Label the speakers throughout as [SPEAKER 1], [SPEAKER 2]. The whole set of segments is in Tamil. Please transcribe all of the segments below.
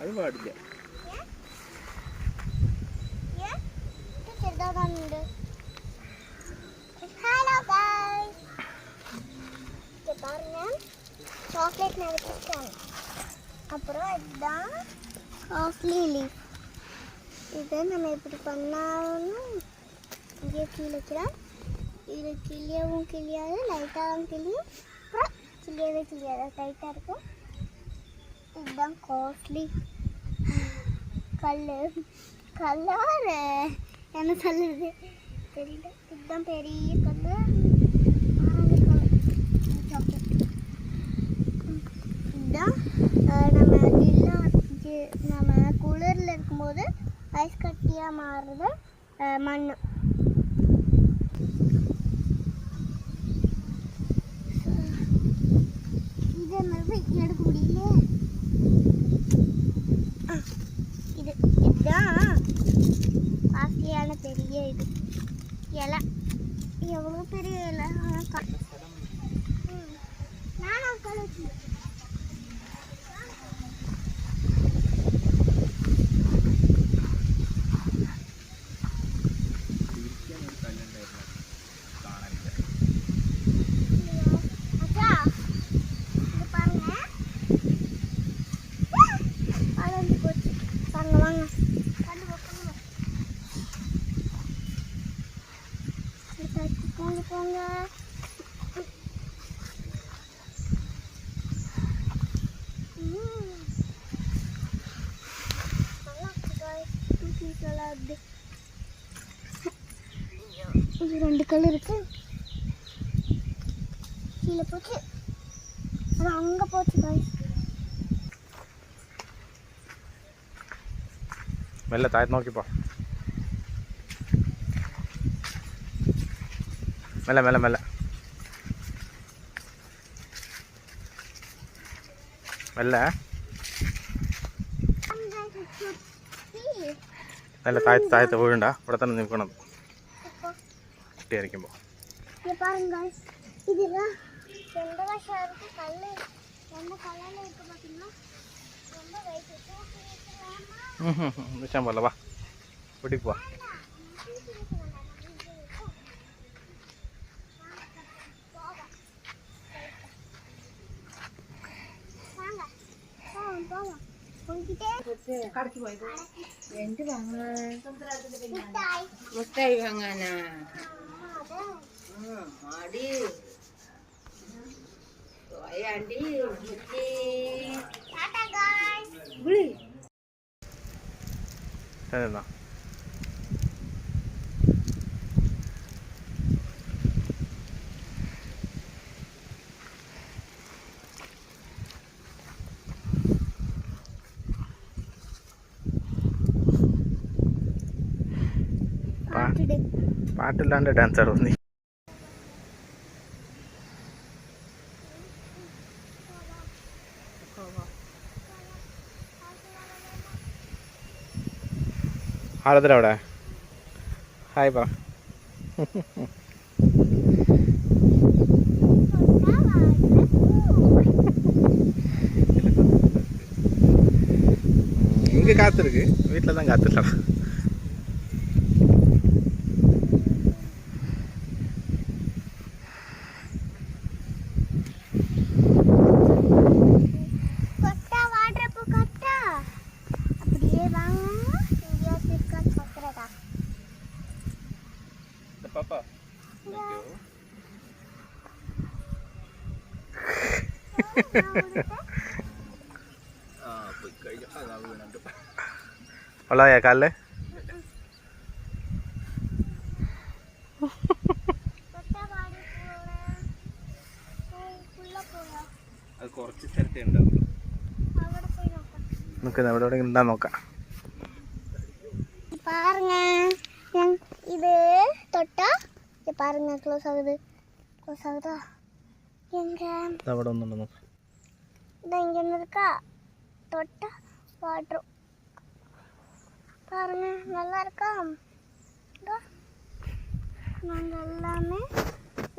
[SPEAKER 1] അത് പാടില്ല.
[SPEAKER 2] ഹലോ ഗൈസ്, பாருங்க சாக்லேட் எனக்கு இஷ்டம். அப்புறம் இதுதான் காஸ்ட்லி லீஃப். இதை நம்ம எப்படி பண்ணாலும் இங்கே கீழே வைக்கலாம். இது கிளியவும் கிளியாது, லைட்டாகவும் கிளியும், அப்புறம் கிளியவே கிளியாது, டைட்டாக இருக்கும். இதுதான் காஸ்ட்லி கலர் என்ன சொல்லுது தெரியல. இதுதான் பெரிய கலர் ஆரஞ்சு கலர் சாக்லேட். இதுதான் நம்ம குளிரில் இருக்கும்போது ஐஸ் கட்டியாக மாறுறது மண். இதே மாதிரி எடுக்க முடியல. இதுதான் காஸ்ட்லியான பெரிய இது இலை. எவ்வளோ பெரிய இலை. நானும் கழிச்சு போங்க. இது 2 கலர் இருக்கு. கீழே போச்சு, அது அங்கே போச்சு காய்ஸ்.
[SPEAKER 1] മെല്ലെ താഴത്ത് നോക്കിപ്പോ. മെല്ലെ മെല്ലെ മെല്ലെ മെല്ലെ മെല്ലെ താഴത്ത് വീഴണ്ട. ഇവിടെ തന്നെ നിൽക്കണം കുട്ടിയായിരിക്കുമ്പോൾ. വിളിച്ചാൽ പോലെ വാ, വീട്ടിൽ പോവാ.
[SPEAKER 3] മുട്ടായി വാങ്ങാനാ ആടി ആണ്ടി വിളി
[SPEAKER 1] എന്നാ പാട്ടില്ലാണ്ട് ഡാൻസ് ആടും നീ. ആരത്തില അവിടെ ഹായ് പറ. இங்கே காத்திருக்கு, வீட்டில் தான் காத்துடலாம். Papa. Wala ya kalle. അത് കുറച്ച് സ്ഥലത്തേ ഉണ്ടാവുള്ളൂ. നമുക്ക് അവിടെ എവിടെ ഉണ്ടാ നോക്കാം.
[SPEAKER 2] பாருங்க இது தொட்டா பாருங்க க்ளோஸ் ஆகுதா எங்க
[SPEAKER 1] അവിടെ ഒന്നുണ്ടോ നോക്ക്.
[SPEAKER 2] இதான் இங்க இருக்கா தொட்டா வாட்டர் பாருங்க நல்லா இருக்கா. நாங்க எல்லாமே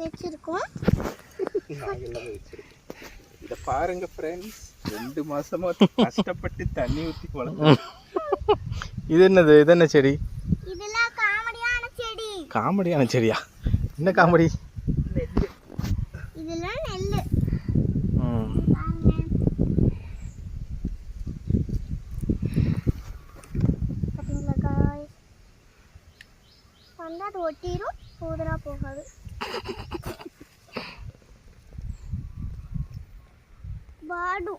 [SPEAKER 2] வச்சிருக்கோம்.
[SPEAKER 1] இத பாருங்க ஃப்ரெண்ட்ஸ். 2 மாசமா கஷ்டப்பட்டு தண்ணி ஊற்றி வளர்த்து. இது என்ன செடி?
[SPEAKER 2] இதெல்லாம் காமெடியான செடி.
[SPEAKER 1] காமெடியான செடியா? என்ன காமெடி?
[SPEAKER 2] இதெல்லாம் நெல்லு.
[SPEAKER 1] ம்.
[SPEAKER 2] பாத்தீங்களா guys? வந்தா அது ஒட்டிரும், போதனா போகாது. பாடு